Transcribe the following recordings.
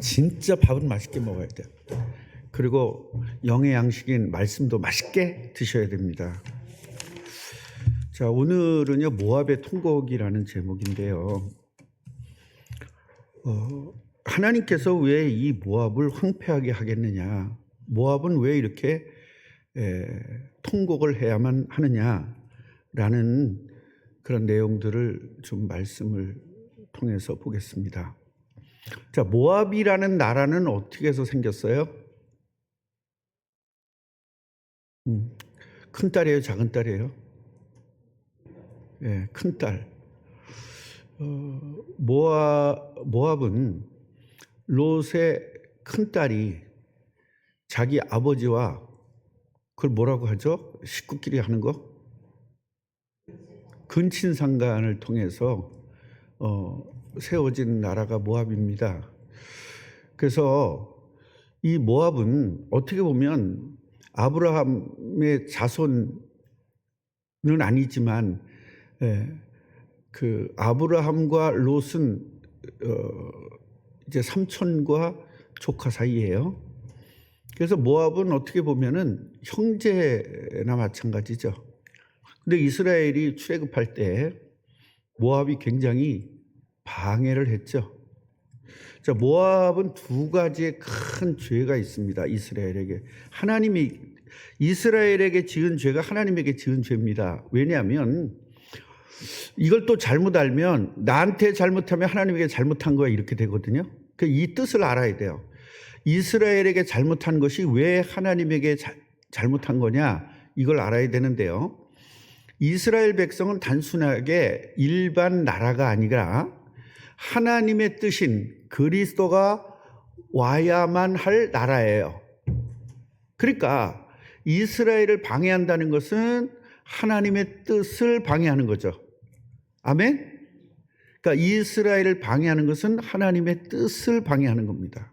진짜 밥은 맛있게 먹어야 돼요. 그리고 영의 양식인 말씀도 맛있게 드셔야 됩니다. 자, 오늘은요 모압의 통곡이라는 제목인데요. 하나님께서 왜 이 모압을 황폐하게 하겠느냐, 모압은 왜 이렇게 통곡을 해야만 하느냐라는 그런 내용들을 좀 말씀을 통해서 보겠습니다. 자, 모압이라는 나라는 어떻게 해서 생겼어요? 큰 딸이에요, 작은 딸이에요? 예, 큰 딸. 모압은 롯의 큰 딸이 자기 아버지와 그걸 뭐라고 하죠? 식구끼리 하는 거? 근친상간을 통해서 세워진 나라가 모압입니다. 그래서 이 모압은 어떻게 보면 아브라함의 자손은 아니지만 그 아브라함과 롯은 이제 삼촌과 조카 사이예요. 그래서 모압은 어떻게 보면은 형제나 마찬가지죠. 근데 이스라엘이 출애굽할 때 모압이 굉장히 방해를 했죠. 자, 모압은 두 가지의 큰 죄가 있습니다. 이스라엘에게. 하나님이 이스라엘에게 지은 죄가 하나님에게 지은 죄입니다. 왜냐하면 이걸 또 잘못 알면 나한테 잘못하면 하나님에게 잘못한 거야 이렇게 되거든요. 이 뜻을 알아야 돼요. 이스라엘에게 잘못한 것이 왜 하나님에게 잘못한 거냐, 이걸 알아야 되는데요. 이스라엘 백성은 단순하게 일반 나라가 아니라 하나님의 뜻인 그리스도가 와야만 할 나라예요. 그러니까 이스라엘을 방해한다는 것은 하나님의 뜻을 방해하는 거죠. 아멘? 그러니까 이스라엘을 방해하는 것은 하나님의 뜻을 방해하는 겁니다.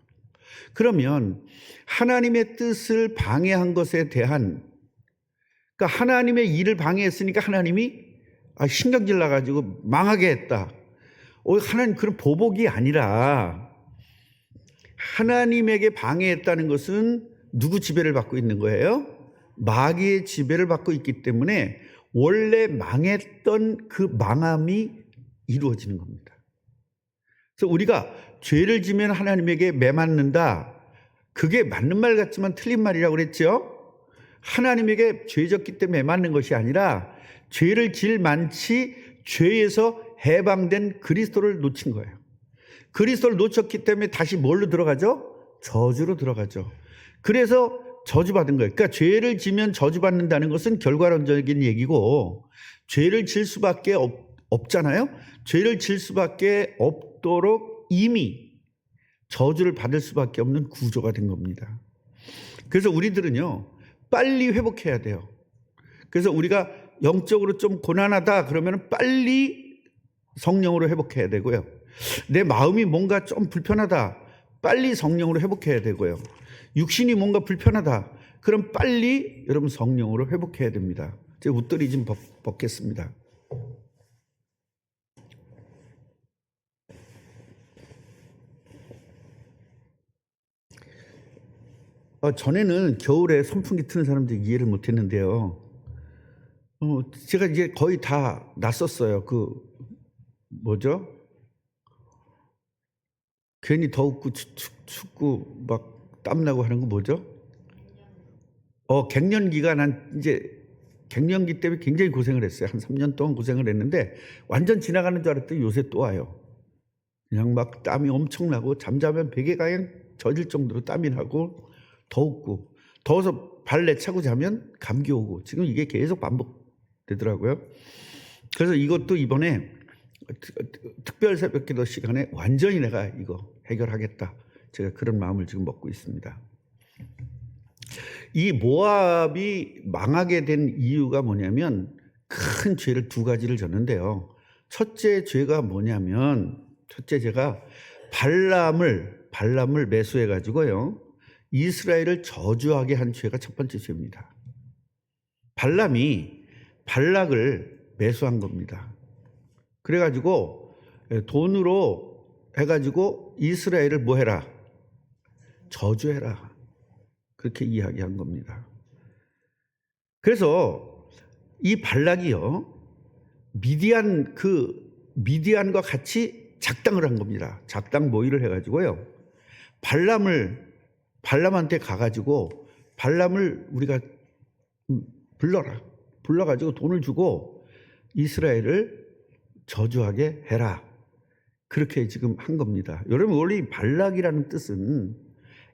그러면 하나님의 뜻을 방해한 것에 대한, 그러니까 하나님의 일을 방해했으니까 하나님이 신경질 나가지고 망하게 했다. 하나님 그런 보복이 아니라 하나님에게 방해했다는 것은 누구 지배를 받고 있는 거예요? 마귀의 지배를 받고 있기 때문에 원래 망했던 그 망함이 이루어지는 겁니다. 그래서 우리가 죄를 지면 하나님에게 매맞는다, 그게 맞는 말 같지만 틀린 말이라고 그랬죠. 하나님에게 죄 졌기 때문에 매맞는 것이 아니라 죄를 질 만치 죄에서 해방된 그리스도를 놓친 거예요. 그리스도를 놓쳤기 때문에 다시 뭘로 들어가죠? 저주로 들어가죠. 그래서 저주받은 거예요. 그러니까 죄를 지면 저주받는다는 것은 결과론적인 얘기고, 죄를 질 수밖에 없잖아요. 죄를 질 수밖에 없도록 이미 저주를 받을 수밖에 없는 구조가 된 겁니다. 그래서 우리들은요 빨리 회복해야 돼요. 그래서 우리가 영적으로 좀 고난하다 그러면 빨리 성령으로 회복해야 되고요. 내 마음이 뭔가 좀 불편하다, 빨리 성령으로 회복해야 되고요. 육신이 뭔가 불편하다, 그럼 빨리 여러분 성령으로 회복해야 됩니다. 제가 웃더리 좀 벗겠습니다. 전에는 겨울에 선풍기 트는 사람들이 이해를 못했는데요. 제가 이제 거의 다 났었어요. 뭐죠? 괜히 더웠고 춥고 막 땀나고 하는 거 뭐죠? 갱년기가, 난 이제 갱년기 때문에 굉장히 고생을 했어요. 한 3년 동안 고생을 했는데 완전 지나가는 줄 알았더니 요새 또 와요. 그냥 막 땀이 엄청나고 잠자면 베개가 그냥 젖을 정도로 땀이 나고 더웠고, 더워서 발 내차고 자면 감기 오고, 지금 이게 계속 반복되더라고요. 그래서 이것도 이번에 특별 새벽기도 시간에 완전히 내가 이거 해결하겠다, 제가 그런 마음을 지금 먹고 있습니다. 이 모압이 망하게 된 이유가 뭐냐면 큰 죄를 두 가지를 졌는데요. 첫째 죄가 뭐냐면, 첫째 죄가 발람을 매수해 가지고요 이스라엘을 저주하게 한 죄가 첫 번째 죄입니다. 발람이 발락을 매수한 겁니다. 그래가지고 돈으로 해가지고 이스라엘을 뭐 해라? 저주해라. 그렇게 이야기한 겁니다. 그래서 이 발락이요, 미디안과 같이 작당을 한 겁니다. 작당 모의를 해가지고요, 발람한테 가가지고 발람을 우리가 불러가지고 돈을 주고 이스라엘을 저주하게 해라. 그렇게 지금 한 겁니다. 여러분, 원래 이 발락이라는 뜻은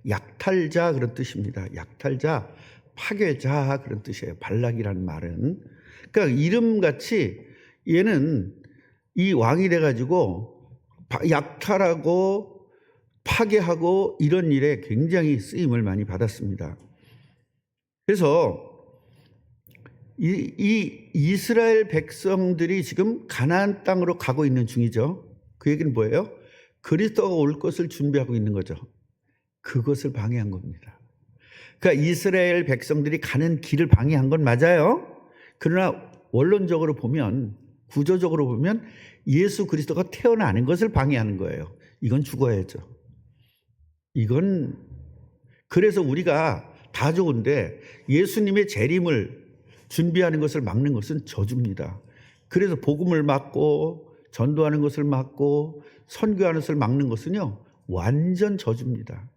약탈자 그런 뜻입니다. 약탈자, 파괴자 그런 뜻이에요. 발락이라는 말은. 그러니까 이름같이 얘는 이 왕이 돼가지고 약탈하고 파괴하고 이런 일에 굉장히 쓰임을 많이 받았습니다. 그래서 이 이스라엘 백성들이 지금 가나안 땅으로 가고 있는 중이죠. 그 얘기는 뭐예요? 그리스도가 올 것을 준비하고 있는 거죠. 그것을 방해한 겁니다. 그러니까 이스라엘 백성들이 가는 길을 방해한 건 맞아요. 그러나 원론적으로 보면, 구조적으로 보면 예수 그리스도가 태어나는 것을 방해하는 거예요. 이건 죽어야죠. 이건, 그래서 우리가 다 좋은데 예수님의 재림을 준비하는 것을 막는 것은 저주입니다. 그래서 복음을 막고 전도하는 것을 막고 선교하는 것을 막는 것은요, 완전 저주입니다.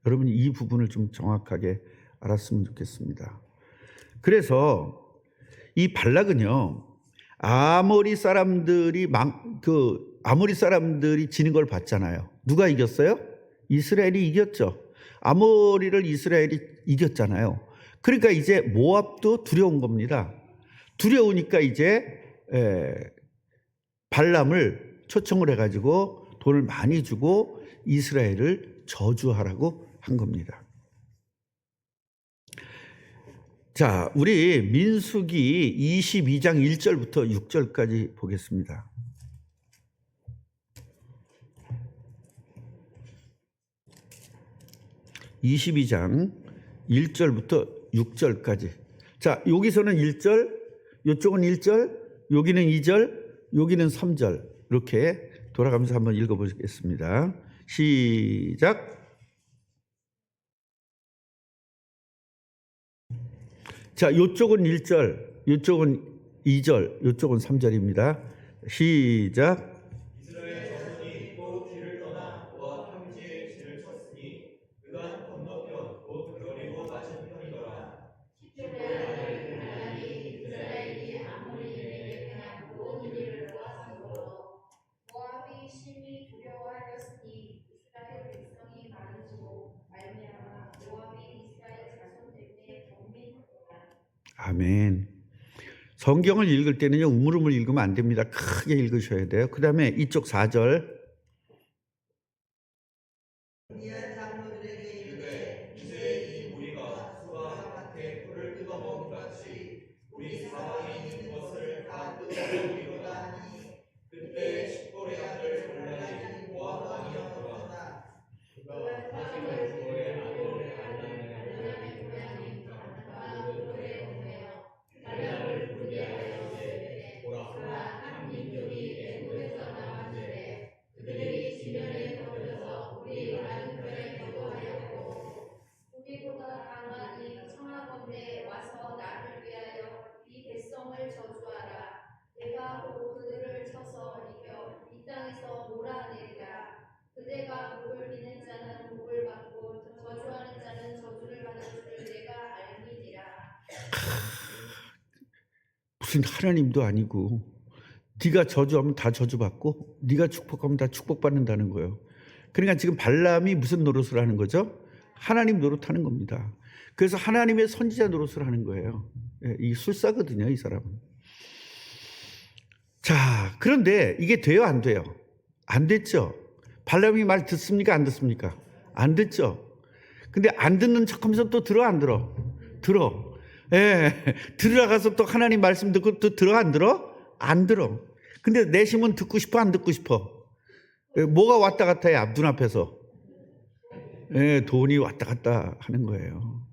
여러분이 이 부분을 좀 정확하게 알았으면 좋겠습니다. 그래서 이 발락은요, 아모리 사람들이 지는 걸 봤잖아요. 누가 이겼어요? 이스라엘이 이겼죠. 아모리를 이스라엘이 이겼잖아요. 그러니까 이제 모압도 두려운 겁니다. 두려우니까 이제 발람을 초청을 해가지고 돈을 많이 주고 이스라엘을 저주하라고 한 겁니다. 자, 우리 민수기 22장 1절부터 6절까지 보겠습니다. (22장) 1절부터 6절까지. 자, 여기서는 1절, 이쪽은 1절, 여기는 2절, 여기는 3절. 이렇게 돌아가면서 한번 읽어보겠습니다. 시작. 자, 이쪽은 1절, 이쪽은 2절, 이쪽은 3절입니다. 시작. 이스라엘 자손이 또 길을 떠나 모압 평지에 진을 쳤으니 그간 건너편 곧 여리고 맞은편이더라. 10대 아들 하나님이 이스라엘이 아모리에게 행한 모든 일을 보았으므로 모압이 심히 두려워하였으니 이스라엘 백성이 많으므로 말미암아 모압이 이스라엘 자손들에게 경민하더라. 아멘. 성경을 읽을 때는요, 우물우물 읽으면 안 됩니다. 크게 읽으셔야 돼요. 그 다음에 이쪽 4절. 미디안 장로들에게 이르되 이제 이 무리가 수가 밭에 풀을 뜯어먹은 같이 우리 사방에 있는 것을 다 뜯어먹으리로다 하니 그때 십볼의 아들 발락이 모압 왕이었더라. 그가 다시가 십볼의 아들 발락의 고향인 가나안으로 오며 발락을 분리하여 이르되 보라 한 민족이 애굽에서 나왔는데 그들이 지면에 덮여서 우리 많은 편에 거두하였고 우리보다 강하니 청하건대 와서 나를 위하여 이 백성을 저주하라. 내가 곧 그들을 쳐서 이겨 이 땅에서 몰아내리라. 그대가 복을 비는 자는 복을 받고 저주하는 자는 저주를 받을 줄을 내가 알미니라. 무슨 하나님도 아니고, 네가 저주하면 다 저주받고 네가 축복하면 다 축복받는다는 거예요. 그러니까 지금 발람이 무슨 노릇을 하는 거죠? 하나님 노릇하는 겁니다. 그래서 하나님의 선지자 노릇을 하는 거예요. 이 술사거든요, 이 사람은. 자, 그런데 이게 돼요, 안 돼요? 안 됐죠. 발람이 말 듣습니까, 안 듣습니까? 안 듣죠. 근데 안 듣는 척하면서 또 들어, 안 들어? 들어. 들어가서 또 하나님 말씀 듣고 또 들어, 안 들어? 안 들어. 근데 내심은 듣고 싶어, 안 듣고 싶어? 뭐가 왔다 갔다 해, 눈앞에서? 돈이 왔다 갔다 하는 거예요.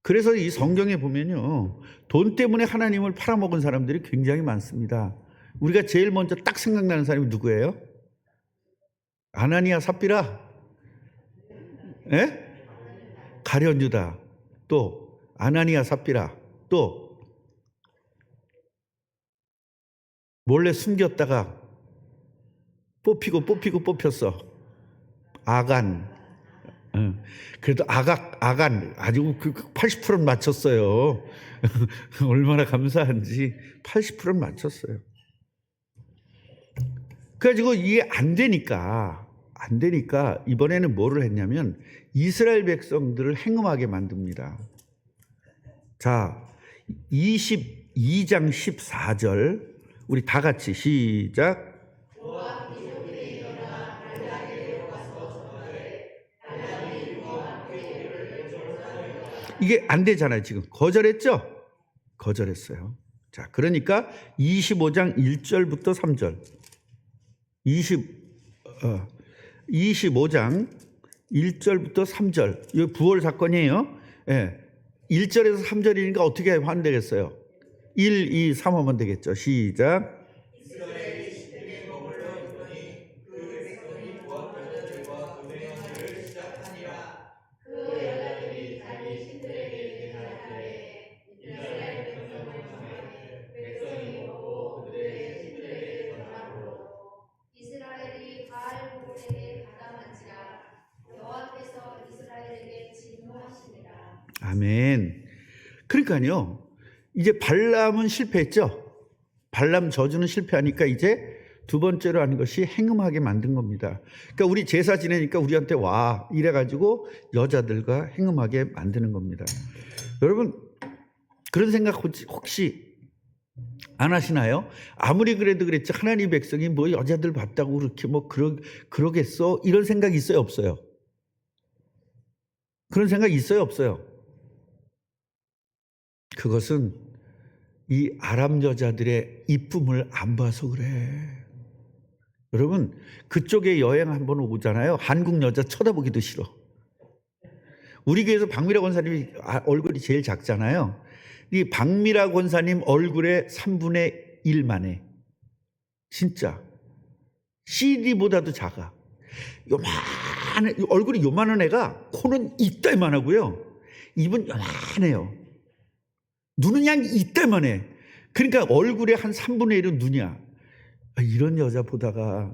그래서 이 성경에 보면요, 돈 때문에 하나님을 팔아먹은 사람들이 굉장히 많습니다. 우리가 제일 먼저 딱 생각나는 사람이 누구예요? 아나니아 삽비라. 예? 가룟 유다, 또 아나니아 삽비라, 또 몰래 숨겼다가 뽑혔어. 아간. 그래도 아간 아주 80%는 맞췄어요. 얼마나 감사한지 80%는 맞췄어요. 그래가지고 이게 안 되니까 이번에는 뭐를 했냐면 이스라엘 백성들을 행음하게 만듭니다. 자, 22장 14절 우리 다 같이 시작. 이게 안 되잖아요. 지금 거절했죠? 거절했어요. 자, 그러니까 25장 1절부터 3절 25장 1절부터 3절 이거 부월 사건이에요. 예. 1절에서 3절이니까 어떻게 하면 되겠어요? 1, 2, 3 하면 되겠죠. 시작. 이스라엘이 시딤에 머물러 있더니 그 백성이 모압 여자들과 그 회원을 시작하니라. 그 여자들이 자기 신들에게 나타내 이스라엘 백성을 청하되 백성이 먹고 그들의 신들에게 전하므로 이스라엘이 바알 부올에게 가담한지라 여호와께서 이스라엘에게 진노하시니라. 아멘. 그러니까요. 이제 발람은 실패했죠. 발람 저주는 실패하니까 이제 두 번째로 하는 것이 행음하게 만든 겁니다. 그러니까 우리 제사 지내니까 우리한테 와 이래가지고 여자들과 행음하게 만드는 겁니다. 여러분 그런 생각 혹시 안 하시나요? 아무리 그래도 그랬지 하나님 백성이 뭐 여자들 봤다고 그렇게 뭐 그러겠어? 이런 생각 있어요 없어요? 그런 생각 있어요 없어요? 그것은 이 아람 여자들의 이쁨을 안 봐서 그래. 여러분 그쪽에 여행 한번 오잖아요. 한국 여자 쳐다보기도 싫어. 우리 교회에서 박미라 권사님이 얼굴이 제일 작잖아요. 이 박미라 권사님 얼굴의 3분의 1만 해. 진짜 CD보다도 작아. 얼굴이 요만한 애가 코는 이따만 하고요. 입은 요만해요. 눈은 그냥 이때만 해. 그러니까 얼굴의 한 3분의 1은 눈이야. 이런 여자 보다가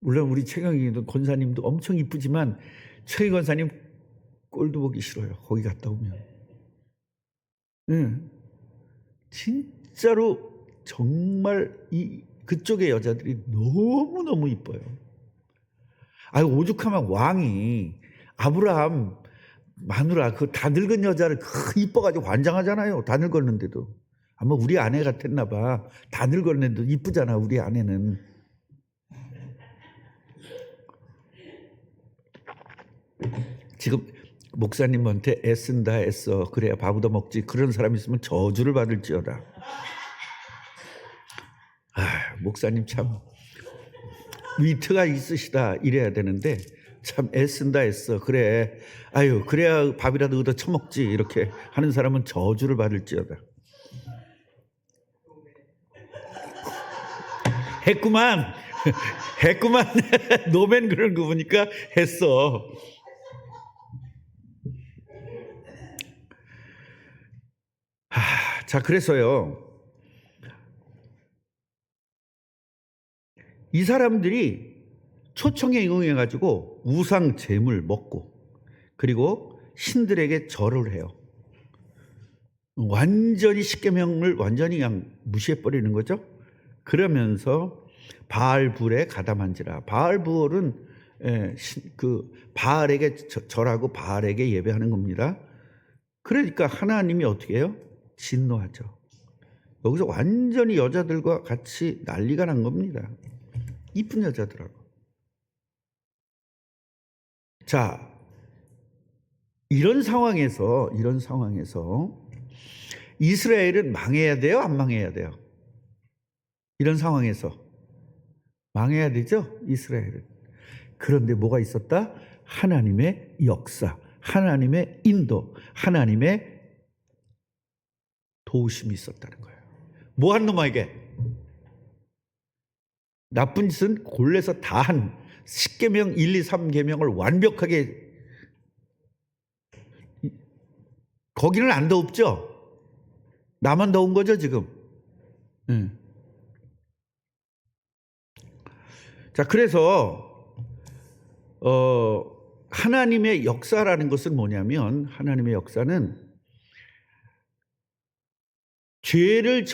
물론 우리 최경희 권사님도 엄청 이쁘지만 최경희 권사님 꼴도 보기 싫어요. 거기 갔다 오면. 진짜로 정말 그쪽의 여자들이 너무너무 이뻐요. 오죽하면 왕이 아브라함 마누라 그 다 늙은 여자를 이뻐가지고 환장하잖아요. 다 늙었는데도. 아마 우리 아내 같았나 봐. 다 늙었는데도 이쁘잖아 우리 아내는. 지금 목사님한테 애쓴다 애써 그래야 밥 얻어 먹지 그런 사람 있으면 저주를 받을지어다. 목사님 참 위트가 있으시다 이래야 되는데 참 애쓴다 애써 그래 그래야 밥이라도 얻어 처먹지 이렇게 하는 사람은 저주를 받을지어다. 했구만 노맨 그런 거 보니까 했어. 자 그래서요 이 사람들이 초청에 응해가지고 우상 제물 먹고 그리고 신들에게 절을 해요. 완전히 십계명을 완전히 그냥 무시해버리는 거죠. 그러면서 바알불에 가담한지라. 바알불은 그 바알에게 절하고 바알에게 예배하는 겁니다. 그러니까 하나님이 어떻게 해요? 진노하죠. 여기서 완전히 여자들과 같이 난리가 난 겁니다. 이쁜 여자들하고. 자, 이런 상황에서 이스라엘은 망해야 돼요? 안 망해야 돼요? 이런 상황에서 망해야 되죠? 이스라엘은. 그런데 뭐가 있었다? 하나님의 역사, 하나님의 인도, 하나님의 도우심이 있었다는 거예요. 뭐한 놈에게? 나쁜 짓은 골래서 다 한 10계명 1, 2, 3계명을 완벽하게 거기는 안 더웁죠? 나만 더운 거죠, 지금? 자, 그래서 하나님의 역사라는 것은 뭐냐면, 하나님의 역사는 죄를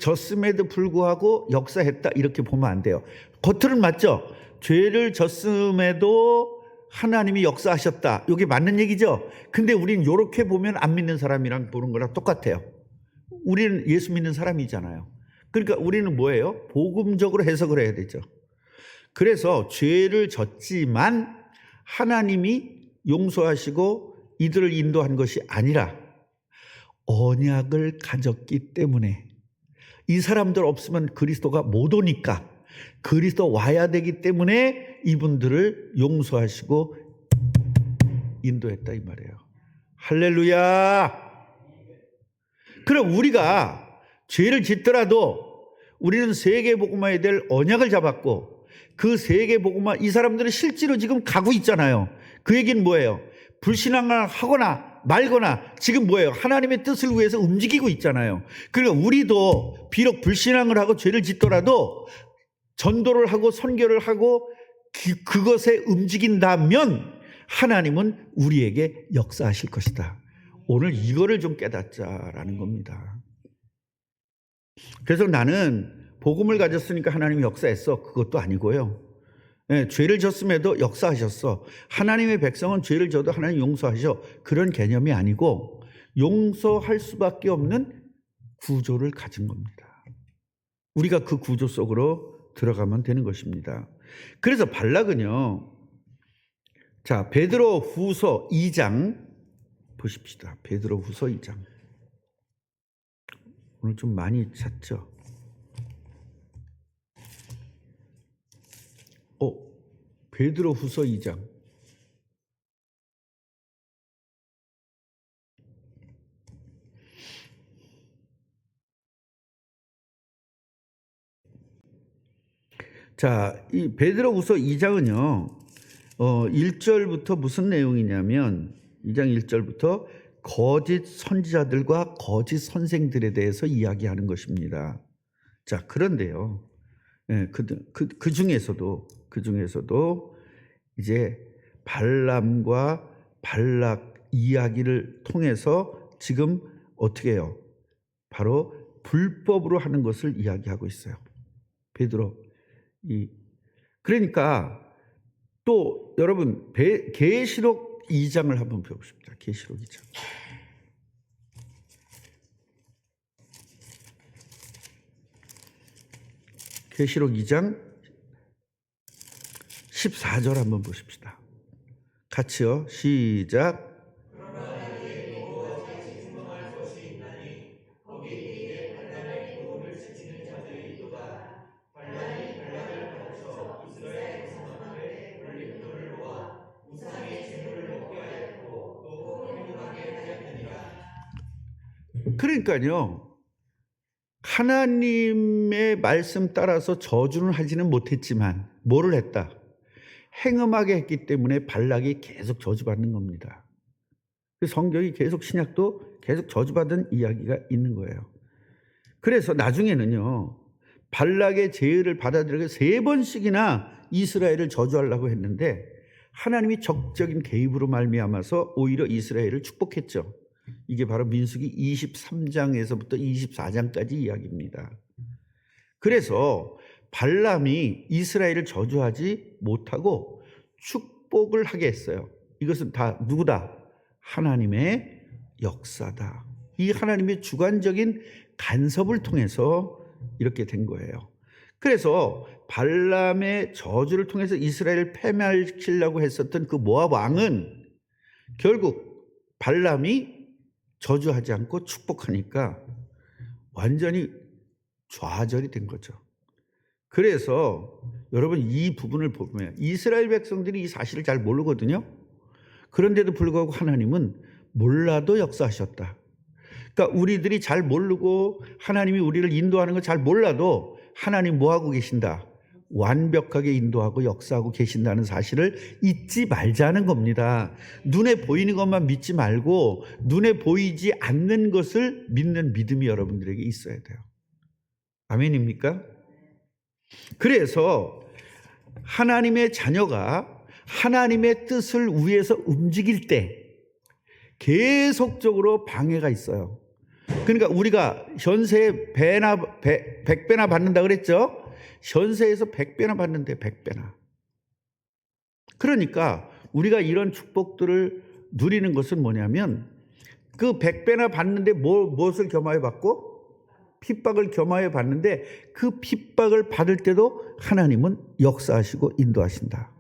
졌음에도 불구하고 역사했다, 이렇게 보면 안 돼요. 겉으로는 맞죠? 죄를 졌음에도 하나님이 역사하셨다, 이게 맞는 얘기죠. 근데 우린 이렇게 보면 안 믿는 사람이랑 보는 거랑 똑같아요. 우리는 예수 믿는 사람이잖아요. 그러니까 우리는 뭐예요? 복음적으로 해석을 해야 되죠. 그래서 죄를 졌지만 하나님이 용서하시고 이들을 인도한 것이 아니라 언약을 가졌기 때문에, 이 사람들 없으면 그리스도가 못 오니까 그리스도 와야 되기 때문에 이분들을 용서하시고 인도했다, 이 말이에요. 할렐루야. 그럼 우리가 죄를 짓더라도 우리는 세계복음화에 될 언약을 잡았고, 그 세계복음화, 이 사람들은 실제로 지금 가고 있잖아요. 그 얘기는 뭐예요? 불신앙을 하거나 말거나 지금 뭐예요? 하나님의 뜻을 위해서 움직이고 있잖아요. 그러니까 우리도 비록 불신앙을 하고 죄를 짓더라도 전도를 하고 선교를 하고 그것에 움직인다면 하나님은 우리에게 역사하실 것이다. 오늘 이거를 좀 깨닫자라는 겁니다. 그래서 나는 복음을 가졌으니까 하나님이 역사했어, 그것도 아니고요. 죄를 졌음에도 역사하셨어. 하나님의 백성은 죄를 져도 하나님 용서하셔, 그런 개념이 아니고 용서할 수밖에 없는 구조를 가진 겁니다. 우리가 그 구조 속으로 들어가면 되는 것입니다. 그래서 발락은요, 자, 베드로 후서 2장 보십시다. 베드로 후서 2장. 오늘 좀 많이 찾죠? 베드로 후서 2장. 자, 이 베드로 후서 2장은요, 1절부터 무슨 내용이냐면, 2장 1절부터 거짓 선지자들과 거짓 선생들에 대해서 이야기하는 것입니다. 자, 그런데요, 그 중에서도 이제 발람과 발락 이야기를 통해서 지금 어떻게 해요? 바로 불법으로 하는 것을 이야기하고 있어요. 베드로. 그러니까 또 여러분 계시록 2장을 한번 배워보십시다. 계시록 2장. 계시록 2장 14절 한번 보십시다. 같이요. 시작. 그러니까요, 하나님의 말씀 따라서 저주는 하지는 못했지만 뭐를 했다? 행음하게 했기 때문에 발락이 계속 저주받는 겁니다. 성경이 계속, 신약도 계속 저주받은 이야기가 있는 거예요. 그래서 나중에는요, 발락의 제의를 받아들여서 3번씩이나 이스라엘을 저주하려고 했는데 하나님이 적극적인 개입으로 말미암아서 오히려 이스라엘을 축복했죠. 이게 바로 민수기 23장에서부터 24장까지 이야기입니다. 그래서 발람이 이스라엘을 저주하지 못하고 축복을 하게 했어요. 이것은 다 누구다? 하나님의 역사다. 이 하나님의 주관적인 간섭을 통해서 이렇게 된 거예요. 그래서 발람의 저주를 통해서 이스라엘을 패멸시키려고 했었던 그 모압 왕은 결국 발람이 저주하지 않고 축복하니까 완전히 좌절이 된 거죠. 그래서 여러분 이 부분을 보면 이스라엘 백성들이 이 사실을 잘 모르거든요. 그런데도 불구하고 하나님은 몰라도 역사하셨다. 그러니까 우리들이 잘 모르고 하나님이 우리를 인도하는 걸 잘 몰라도 하나님 뭐 하고 계신다? 완벽하게 인도하고 역사하고 계신다는 사실을 잊지 말자는 겁니다. 눈에 보이는 것만 믿지 말고 눈에 보이지 않는 것을 믿는 믿음이 여러분들에게 있어야 돼요. 아멘입니까? 그래서 하나님의 자녀가 하나님의 뜻을 위해서 움직일 때 계속적으로 방해가 있어요. 그러니까 우리가 현세에 100배나 받는다 그랬죠? 현세에서 100배나 받는데 100배나. 그러니까 우리가 이런 축복들을 누리는 것은 뭐냐면 그 100배나 받는데 무엇을 겸하여 받고? 핍박을 겸하여 받는데 그 핍박을 받을 때도 하나님은 역사하시고 인도하신다.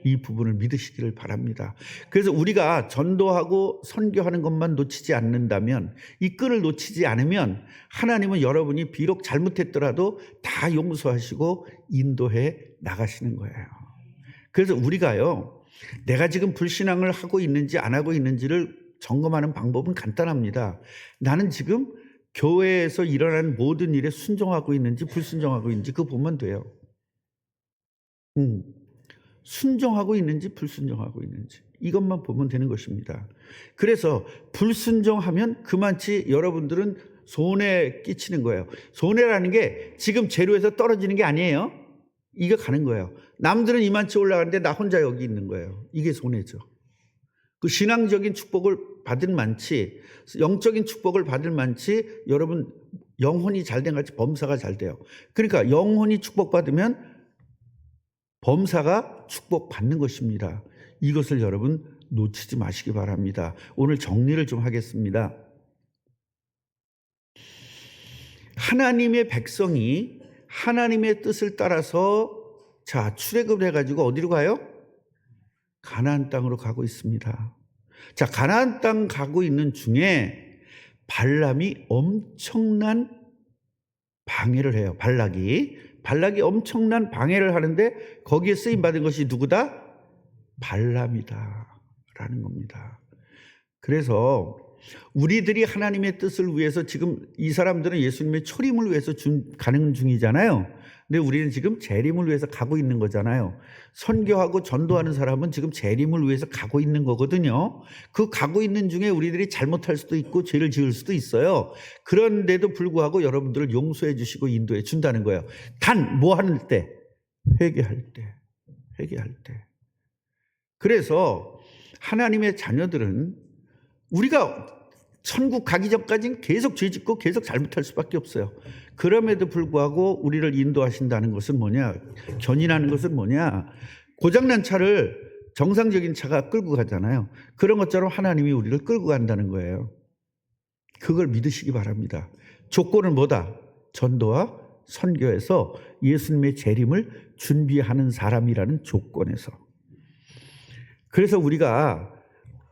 이 부분을 믿으시기를 바랍니다. 그래서 우리가 전도하고 선교하는 것만 놓치지 않는다면, 이 끈을 놓치지 않으면 하나님은 여러분이 비록 잘못했더라도 다 용서하시고 인도해 나가시는 거예요. 그래서 우리가요, 내가 지금 불신앙을 하고 있는지 안 하고 있는지를 점검하는 방법은 간단합니다. 나는 지금 교회에서 일어나는 모든 일에 순종하고 있는지 불순종하고 있는지 그거 보면 돼요. 순종하고 있는지 불순종하고 있는지 이것만 보면 되는 것입니다. 그래서 불순종하면 그만치 여러분들은 손해 끼치는 거예요. 손해라는 게 지금 재료에서 떨어지는 게 아니에요. 이거 가는 거예요. 남들은 이만치 올라가는데 나 혼자 여기 있는 거예요. 이게 손해죠. 그 신앙적인 축복을 받을 만치, 영적인 축복을 받을 만치 여러분 영혼이 잘된 같이 범사가 잘 돼요. 그러니까 영혼이 축복받으면 범사가 축복받는 것입니다. 이것을 여러분 놓치지 마시기 바랍니다. 오늘 정리를 좀 하겠습니다. 하나님의 백성이 하나님의 뜻을 따라서 출애굽을 해가지고 어디로 가요? 가나안 땅으로 가고 있습니다. 가나안 땅 가고 있는 중에 발람이 엄청난 방해를 해요. 발락이 엄청난 방해를 하는데 거기에 쓰임받은 것이 누구다? 발람이다 라는 겁니다. 그래서 우리들이 하나님의 뜻을 위해서 지금 이 사람들은 예수님의 초림을 위해서 가는 중이잖아요. 근데 우리는 지금 재림을 위해서 가고 있는 거잖아요. 선교하고 전도하는 사람은 지금 재림을 위해서 가고 있는 거거든요. 그 가고 있는 중에 우리들이 잘못할 수도 있고 죄를 지을 수도 있어요. 그런데도 불구하고 여러분들을 용서해 주시고 인도해 준다는 거예요. 단 뭐 하는 때? 회개할 때. 그래서 하나님의 자녀들은 우리가 천국 가기 전까지는 계속 죄 짓고 계속 잘못할 수밖에 없어요. 그럼에도 불구하고 우리를 인도하신다는 것은 뭐냐? 견인하는 것은 뭐냐? 고장난 차를 정상적인 차가 끌고 가잖아요. 그런 것처럼 하나님이 우리를 끌고 간다는 거예요. 그걸 믿으시기 바랍니다. 조건은 뭐다? 전도와 선교에서 예수님의 재림을 준비하는 사람이라는 조건에서. 그래서 우리가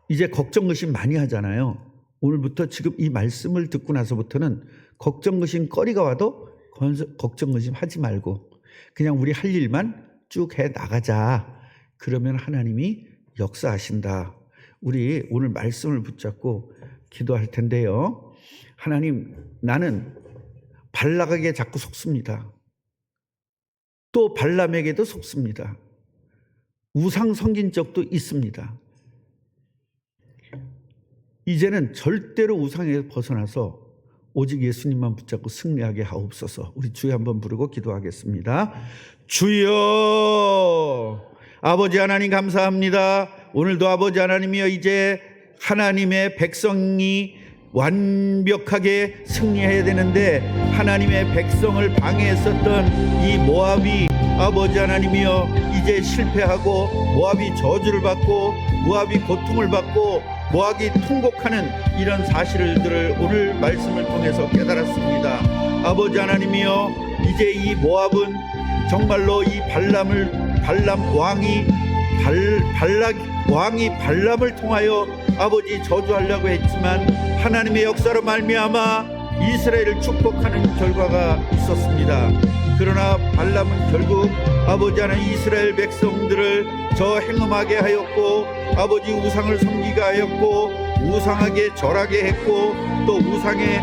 이제 걱정 의심 많이 하잖아요. 오늘부터 지금 이 말씀을 듣고 나서부터는 걱정 의심 거리가 와도 걱정 의심 하지 말고 그냥 우리 할 일만 쭉 해 나가자. 그러면 하나님이 역사하신다. 우리 오늘 말씀을 붙잡고 기도할 텐데요. 하나님, 나는 발락에게 자꾸 속습니다. 또 발람에게도 속습니다. 우상 섬긴 적도 있습니다. 이제는 절대로 우상에서 벗어나서 오직 예수님만 붙잡고 승리하게 하옵소서. 우리 주여 한번 부르고 기도하겠습니다. 주여, 아버지 하나님 감사합니다. 오늘도 아버지 하나님이여, 이제 하나님의 백성이 완벽하게 승리해야 되는데 하나님의 백성을 방해했었던 이 모압이 아버지 하나님이여 이제 실패하고 모압이 저주를 받고 모압이 고통을 받고 모압이 통곡하는 이런 사실들을 오늘 말씀을 통해서 깨달았습니다. 아버지 하나님이여, 이제 이 모압은 정말로 이 발락 왕이 발람을 통하여 아버지 저주하려고 했지만 하나님의 역사로 말미암아 이스라엘을 축복하는 결과가 있었습니다. 그러나 발람은 결국 아버지 하나님 이스라엘 백성들을 저 행음하게 하였고 아버지 우상을 섬기게 하였고 우상하게 절하게 했고 또 우상의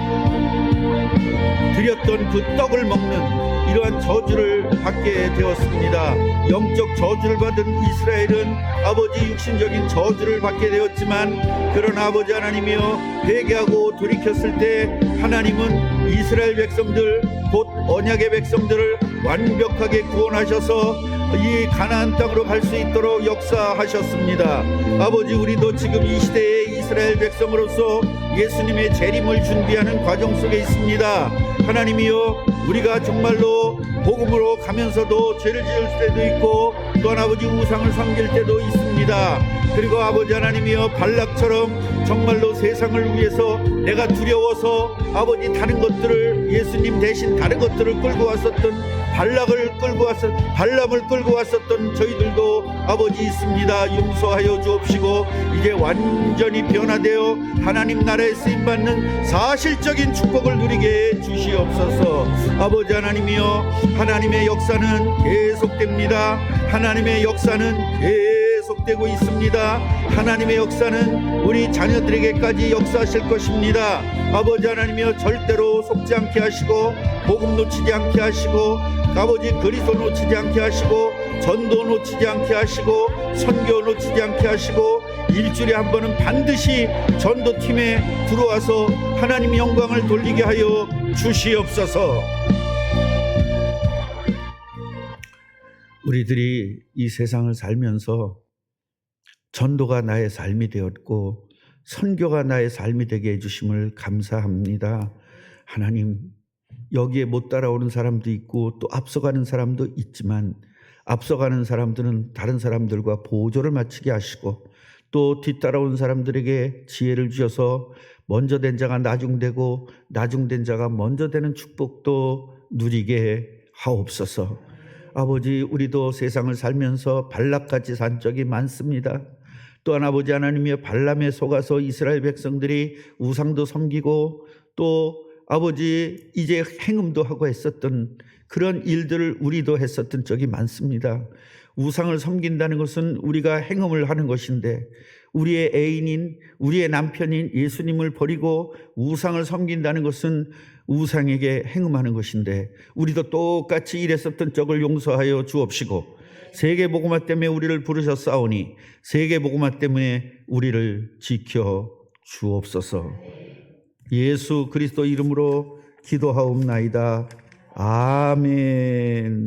드렸던 그 떡을 먹는 이러한 저주를 받게 되었습니다. 영적 저주를 받은 이스라엘은 아버지 육신적인 저주를 받게 되었지만, 그런 아버지 하나님이여, 회개하고 돌이켰을 때 하나님은 이스라엘 백성들, 곧 언약의 백성들을 완벽하게 구원하셔서 이 가나안 땅으로 갈 수 있도록 역사하셨습니다. 아버지, 우리도 지금 이 시대의 이스라엘 백성으로서 예수님의 재림을 준비하는 과정 속에 있습니다. 하나님이여, 우리가 정말로 복음으로 가면서도 죄를 지을 때도 있고, 또한 아버지 우상을 섬길 때도 있습니다. 그리고 아버지 하나님이여, 발락처럼 정말로 세상을 위해서 내가 두려워서 아버지 다른 것들을, 예수님 대신 다른 것들을 끌고 왔었던 발람을 끌고 왔었던 저희들도 아버지 있습니다. 용서하여 주옵시고, 이제 완전히 변화되어 하나님 나라에 쓰임받는 사실적인 축복을 누리게 해 주시옵소서. 아버지 하나님이여, 하나님의 역사는 계속됩니다. 하나님의 역사는 계속되고 있습니다. 하나님의 역사는 우리 자녀들에게까지 역사하실 것입니다. 아버지 하나님이여, 절대로 속지 않게 하시고, 복음 놓치지 않게 하시고, 아버지 그리스도 놓치지 않게 하시고, 전도 놓치지 않게 하시고, 선교 놓치지 않게 하시고, 일주일에 한 번은 반드시 전도팀에 들어와서 하나님의 영광을 돌리게 하여 주시옵소서. 우리들이 이 세상을 살면서 전도가 나의 삶이 되었고 선교가 나의 삶이 되게 해주심을 감사합니다. 하나님, 여기에 못 따라오는 사람도 있고 또 앞서가는 사람도 있지만, 앞서가는 사람들은 다른 사람들과 보조를 맞추게 하시고, 또 뒤따라온 사람들에게 지혜를 주셔서 먼저 된 자가 나중되고 나중된 자가 먼저 되는 축복도 누리게 하옵소서. 아버지, 우리도 세상을 살면서 발락같이 산 적이 많습니다. 또한 아버지 하나님의 발람에 속아서 이스라엘 백성들이 우상도 섬기고, 또 아버지 이제 행음도 하고 했었던 그런 일들을 우리도 했었던 적이 많습니다. 우상을 섬긴다는 것은 우리가 행음을 하는 것인데, 우리의 애인인, 우리의 남편인 예수님을 버리고 우상을 섬긴다는 것은 우상에게 행음하는 것인데, 우리도 똑같이 이랬었던 적을 용서하여 주옵시고, 세계복음화 때문에 우리를 부르셨사오니 세계복음화 때문에 우리를 지켜 주옵소서. 예수 그리스도 이름으로 기도하옵나이다. 아멘.